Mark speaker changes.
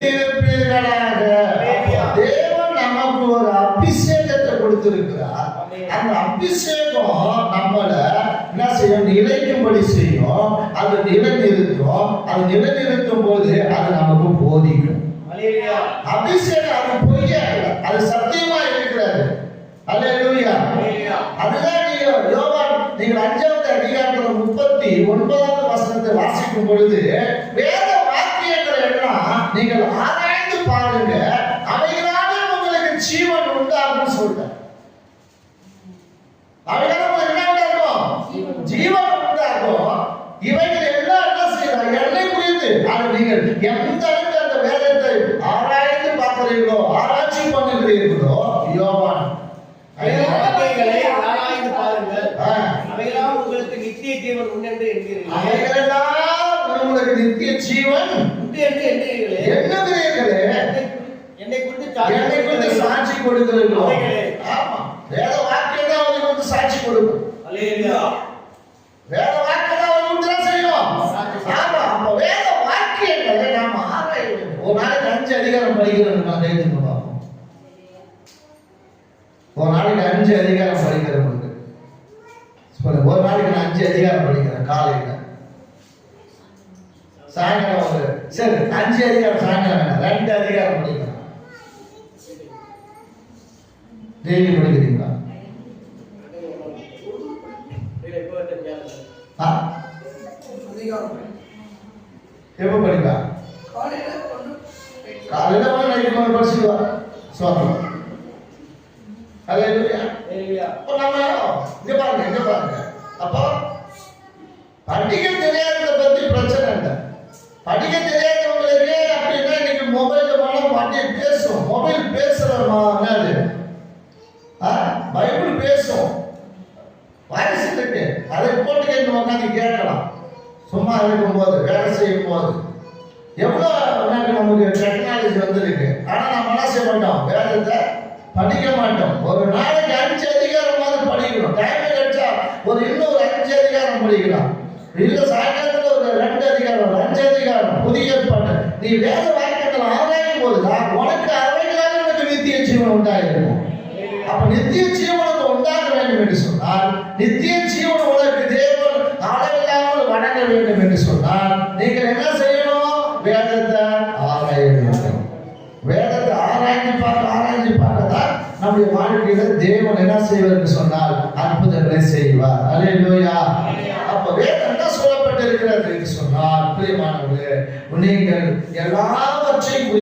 Speaker 1: தேவன் நமக்கு ஒரு அபிஷேகத்தை கொடுத்திருக்கிறார். அந்த அபிஷேகம் நம்மள என்ன செய்யும்? நிலைக்கும்படி செய்யும். அது நிலைநிறுத்தும். அது நிலைநிறுத்தும் போது அது நமக்கு போதிக்கும். அபிஷேகம் அது பொய்யாகல, அது சத்தியமா இருக்கிறது. அல்லேலூயா. அதுதான் நீங்கள் 5வது அதிகாரத்துல 39வது வசனத்தை வாசிக்கும் பொழுது வேத வாக்கியங்களை எல்லாம் நீங்கள் ஆராய்ந்து பாருங்க, அவைகளால உங்களுக்கு ஜீவன் உண்டாகும் சொல்றேன். அவைகளால உங்களுக்கு என்ன உண்டாகும்? ஜீவன் உண்டாகும். இவைகள் எல்லாம் என்ன செய்யலாம்? என்னை குறித்து அது நீங்கள் எந்த அளவுக்கு அந்த வேதத்தை ஆராய்ந்து பார்க்கிறீர்களோ, ஆராய்ச்சி பண்ணுகிறீர்களோ, யோவான்
Speaker 2: உங்களுக்கு நித்திய ஜீவன் உண்டு என்று என்கிறீர்கள்.
Speaker 1: உங்களுக்கு நித்திய ஜீவன்
Speaker 2: உண்டு என்று என்கிறீர்களே. என்னை குறித்து
Speaker 1: சாட்சி கொடுக்கிறீர்களோ? ஆமா, வேத வாக்கியம் தான் உங்களுக்கு வந்து சாட்சி கொடுக்கும்.
Speaker 2: அல்லேலூயா.
Speaker 1: வேத வாக்கியம் தான் உங்களுக்கு தான் செய்யும். ஆமா, அப்ப வேத வாக்கியங்களை நாம ஆராய வேண்டும். ஒரு நாளைக்கு 5 அதிகாரம் படிக்கிறோம். நான் எழுதுங்க பார்ப்போம். ஒரு நாளைக்கு 5 அதிகாரம் படிக்கிறேன். ஒரு நாளைக்கு நான் 5 அதிகாரம் படிக்கிறேன். காலையில சாயங்காலம் ஒரு சரி 5 அதிகாரம் சாயங்காலம் 2 அதிகாரம் படிக்கிறேன். டெய்லி படிக்கிறீங்களா? எப்ப படிப்பா? காலையில நைட்டு படிச்சுடுவா. சோதனை அப்போ படிக்க தெரியாததை பத்தி பிரச்சனை இல்லை. படிக்க தெரியாதவங்களுக்கு அப்படின்னா இன்னைக்கு மொபைல் மூலம் பண்ணி பேசும். மொபைல் பேசுறமா என்னது? பைபிள் பேசும். வாய்ஸ் இருக்கு, அதை போட்டு கேட்டு உட்காந்து கேட்கலாம். சும்மா இருக்கும்போது வேலை செய்யும் போது எவ்வளோ நமக்கு டெக்னாலஜி வந்திருக்கு. ஆனா நம்ம என்ன செய்ய மாட்டோம்? வேதத்தை படிக்க மாட்டோம். ஒரு நாளைக்கு 5 அதிகாரமாவது படிக்கணும். டைம் கிடைச்சா ஒரு இன்னொரு 5 அதிகாரம் படிக்கலாம். இல்ல சாயங்காலத்துல ஒரு 2 அதிகாரம் 5 அதிகாரம் புதிய ஏற்பாடு. நீ வேத வாக்கியங்களை ஆராயும் போதுதான் உனக்கு அவைகளாக உனக்கு நித்திய ஜீவன் உண்டாயிருக்கும். அப்ப நித்திய ஜீவனுக்கு உண்டாக வேண்டும் என்று சொன்னால், நித்திய ஜீவன் உனக்கு தேவன் அளவில்லாமல் வணங்க வேண்டும் என்று சொன்னால் நீங்கள் என்ன செய்யணும்? வேதத்தை ஆராய வேண்டும். வேதத்தை ஆராய்ச்சி பார்க்கதான் நம்முடைய வாழ்க்கையில தேவன் என்ன செய்வார் என்று சொன்னால் அற்புதங்களை செய்வார். அல்லேலூயா. அப்ப வேதம் என்ன சொல்லப்பட்டிருக்கிறது என்று சொன்னால், பிரியமானவர்களே, நீங்கள் எல்லாவற்றையும்